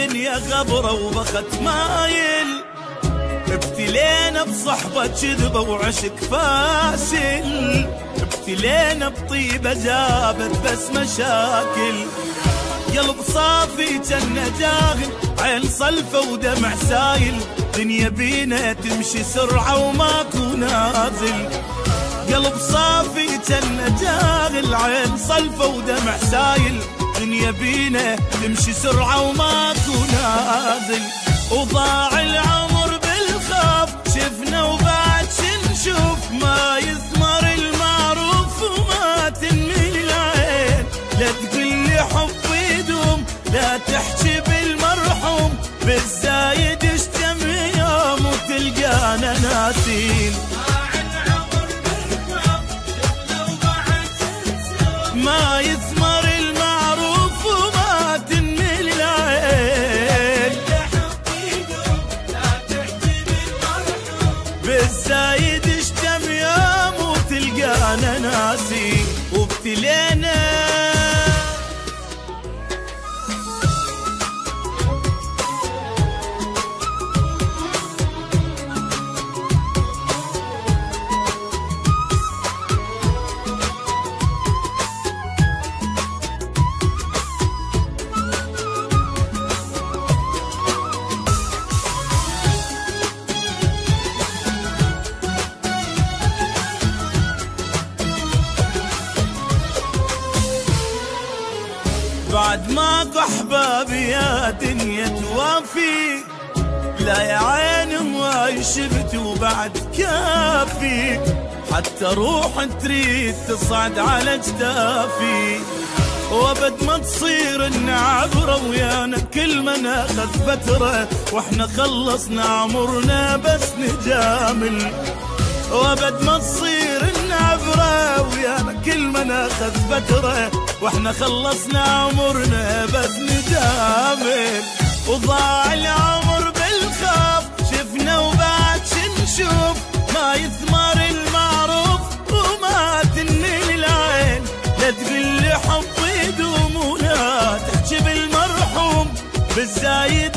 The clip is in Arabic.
الدنيا غبرة وبخت مايل، ابتلينا بصحبة كذبة وعشق فاشل، ابتلينا بطيبة جابت بس مشاكل. قلب صافي جنة جاغل، عين صلفة ودمع سايل، دنيا بينا تمشي سرعة وماكو نازل. قلب صافي جنة جاغل، عين صلفة ودمع سايل، دنيا بينا تمشي سرعة وماكو نازل. وضاع العمر بالخوف شفنا وبعد شنشوف، ما يثمر المعروف وما تنمي العين. لا تقلي حب يدوم، لا تحكي بالمرحوم، بالزايد اشتم يوم وتلقانا ناسين. ما يثمر المعروف وما تنمي العين، بالزايد اشتم يوم وتلقانا ناسين. وابتلينا بعد ماكو احبابي يا دنيا توافي، لا يا عيني هواي شفت وبعد كافي، حتى روح تريد تصعد على جدافي. وابد ما تصير النعبره ويانا كل ما ناخذ فتره، واحنا خلصنا عمرنا بس نجامل. وابد ما تصير النعبره ويانا كل ما ناخذ فتره، واحنا خلصنا عمرنا بس نجامل. وضاع العمر بالخوف شفنا وبعد شنشوف، ما يثمر المعروف وما تنمي العين. لا تقلي حب يدوم ولا تحكي بالمرحوم، بالزايد